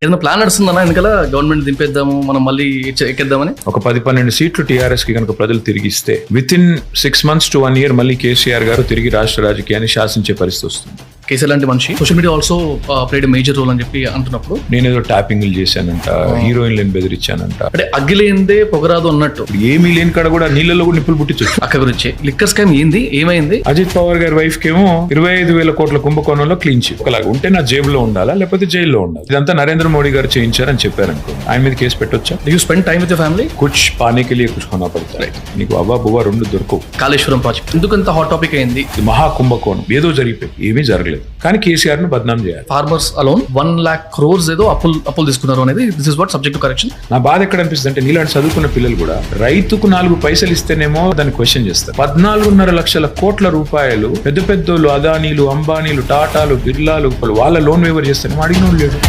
ఏదైనా ప్లాన్ నడుస్తుందన్నా ఎందుకలా గవర్నమెంట్ దింపేద్దాము మనం మళ్ళీ ఎక్కేద్దామని? ఒక 10-12 సీట్లు టీఆర్ఎస్ కి కనుక ప్రజలు తిరిగిస్తే వితిన్ 6 months to 1 year మళ్ళీ కేసీఆర్ గారు తిరిగి రాష్ట్ర రాజకీయాన్ని శాసించే పరిస్థితి వస్తుంది. కేసీఆర్ లాంటి మనిషి social media also played major role అని చెప్పి అంటున్నప్పుడు నేనేదో ట్యాపింగ్లు చేశానంట, హీరోయిన్లను బెదిరించానంట, అంటే అగ్గిలేందే పొగరాదు అన్నట్టు ఏమీ లేని కాడ కూడా నీళ్ళలో కూడా నిప్పులు పుట్టించొచ్చు. అక్క గురించి లిక్కర్ స్కామ్ ఏంది, ఏమైంది? అజిత్ పవార్ గారి వైఫ్ కేమో 25,000 కోట్ల కుంభకోణంలో క్లీన్ చిట్. ఒకలాగా ఉంటే నా జేబులో ఉండాలా లేకపోతే జైల్లో ఉండాలి. ఇదంతా నరేంద్ర మోడీ గారు చేయించారని చెప్పారనుకో, ఆయన మీద కేసు పెట్టొచ్చా? You spend time with family? కుచ్ పానే కే లియే కుచ్ ఖోనా పడతా హై. నీకు అవ్వా బువ్వా రెండు దొరకవు. కాళేశ్వరం ప్రాజెక్ట్ ఎందుకంత హాట్ టాపిక్ అయింది? మహా కుంభకోణం ఏదో జరిగిపోయింది, ఏమీ జరగలేదు. కానీ కేసీఆర్ ను బద్నాం చేయాలి. ఫార్మర్స్ అలోన్ 1 lakh crores ఏదో అప్పులు తీసుకున్నారు అనేది this is what subject to correction. నా బాధ ఎక్కడ అనిపిస్తుంది అంటే నీలాంటి చదువుకున్న పిల్లలు కూడా రైతుకు 4 పైసలు ఇస్తేనేమో దాన్ని క్వశ్చన్ చేస్తారు. 14.5 లక్షల కోట్ల రూపాయలు పెద్ద పెద్దోళ్ళు అదానీలు, అంబానీలు, టాటాలు, బిర్లాలు వాళ్ళ లోన్ వేవర్ చేస్తేనేమో అడిగినోళ్ళు లేడు.